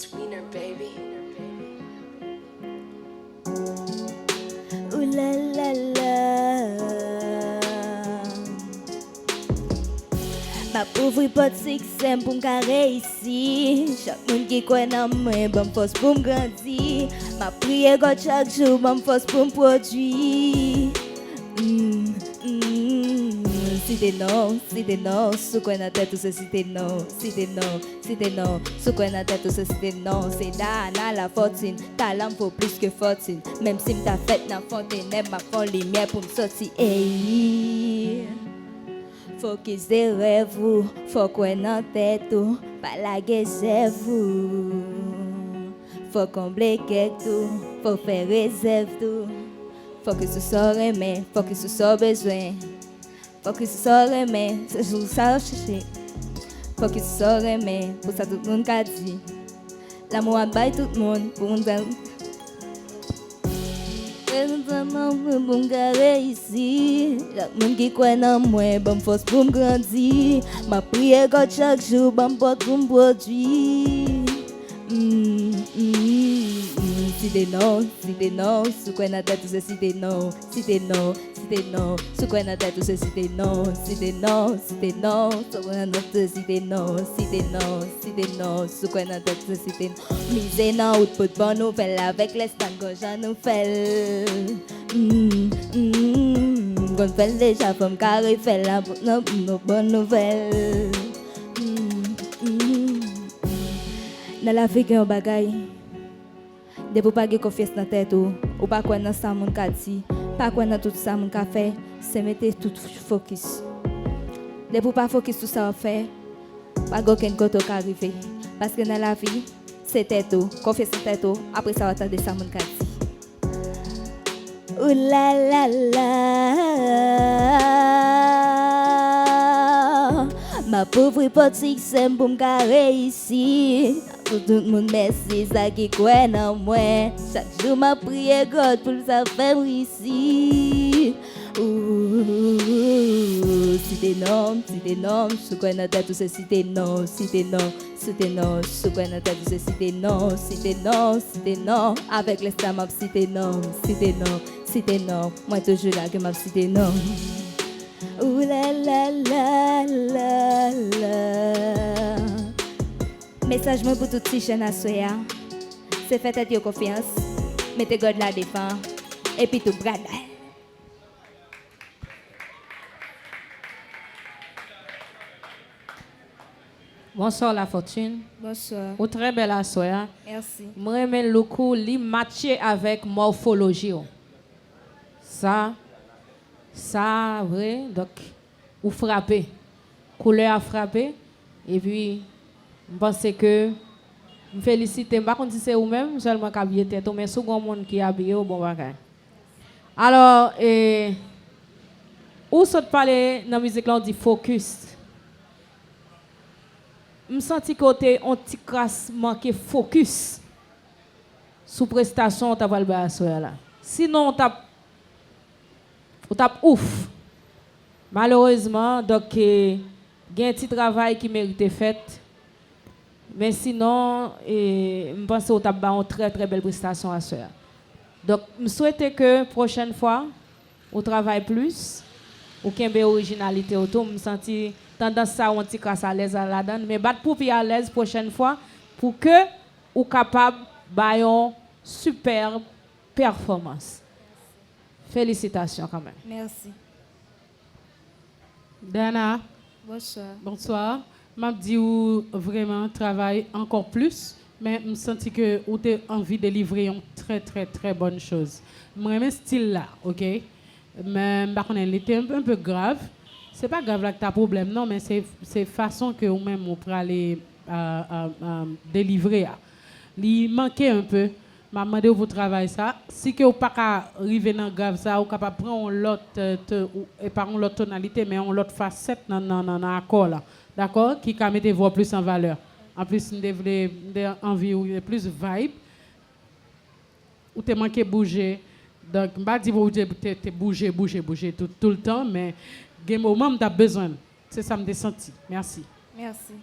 Tweener, baby. Ooh la la la. Ma pauvre hypothèque, c'est pour me réussir. Chaque monde qui croit en moi, bon force pour me grandir. Ma prière chaque jour, bon force pour me produire. Si t'es non, sous quoi dans tête tout ça, si t'es non, sous quoi dans tête tout ça, si t'es non, c'est là, la fortune, talent faut plus que fortune, même si m'ta fait dans fontaine, ma fond lumière pour me sortir, hey. Faut qu'ils se rêvent, faut quoi dans tête tout, pas la guerre, vous. Faut combler quelque tout, faut faire réserve tout, faut que ce soit aimé, faut que ce soit besoin. Faut que ce soit aimé, c'est tout ça chercher. Faut que ce soit aimé, pour ça tout le monde a dit. L'amour a baillé tout le monde, pour nous faire. Présentement, pour me réussir. Chaque monde qui croit en moi, bonne force pour me grandir. Ma prière chaque jour, bonne porte pour me produire. Si t'es non, sous quoi dans tête tout ça, si t'es non, sous quoi dans tête tout ça, si t'es non, sous quoi dans tête si t'es non, sous quoi dans tête tout ça, si t'es non, misé dans route pour de bonnes nouvelles avec les stands que j'en nous fais. Qu'on fait déjà comme carré fait la nos bonnes nouvelles. Dans la vie qu'on bagaille. De vous pas avoir confiance dans la tête ou pas quoi dans ça mon dit, pas quoi dans tout ça mon fait, c'est mettre tout focus. De vous pas focus sur ça fait, pas aucun côté qui arrive parce que dans la vie, c'est tête confiance en tête après ça va attendre ça mon dit. Ouh la la la. Ma pauvre hypothèque, c'est pour me réussir. Pour tout le monde, merci, ça qui croit en moi. Chaque jour, ma prière, God, pour ça faire réussir. Si t'es non, sous quoi dans tête tout ça, si t'es non, sous quoi dans tête tout ça, si t'es non, avec les stamps, si t'es non, moi toujours là que ma si t'es non. Ouh la la la la la. Message moi pour tout petit jeune à soya. C'est fait être confiance. Mettez God la défense. Et puis tout brada. Bonsoir la fortune. Bonsoir. Ou très belle à soya. Merci. Moi j'aime le coup li matcher avec morphologie. Ça vrai donc ou frapper. Couleur à frapper et puis je pense que je félicite, je ne sais pas si c'est vous-même, seulement qui habillé tête, mais second monde qui habillé au bon bagage. Alors, où saute parler dans la musique là on dit focus. Je me sens côté un petit crasse manqué focus sous prestation tu vas le là. Sinon on tape ouf. Malheureusement donc il y a un petit travail qui mérite fait. Mais sinon, je pense que vous avez une très très belle prestation à faire. Donc, je souhaite que la prochaine fois, vous travaillez plus, vous avez une originalité autour. Je me sens tendance à un petit casse à l'aise à la donne, mais battre pour à l'aise la prochaine fois pour que vous soyez capable de une super performance. Félicitations quand même. Merci. Dana. Bonsoir. Bonsoir. Je dis vraiment travail encore plus, mais je sens que vous avez envie de livrer une très très très bonne chose. Je aime ce style là, ok? Mais il était un peu grave. C'est pas grave là que tu as problème, non, mais c'est façon que vous-même vous pouvez aller délivrer. Il manquait un peu. Je demandé vous travaillez ça. Si vous n'avez pas arriver dans grave ça, vous capable prendre l'autre tonalité, mais on l'autre facette dans l'accord là. D'accord? Qui va mettre voix plus en valeur. En plus, nous avons envie de plus vibe. Ou te manqué bouger. Donc, je ne vais pas dire bouger tout le temps, mais il y a un moment où tu as besoin. C'est ça que je me senti. Merci. Merci.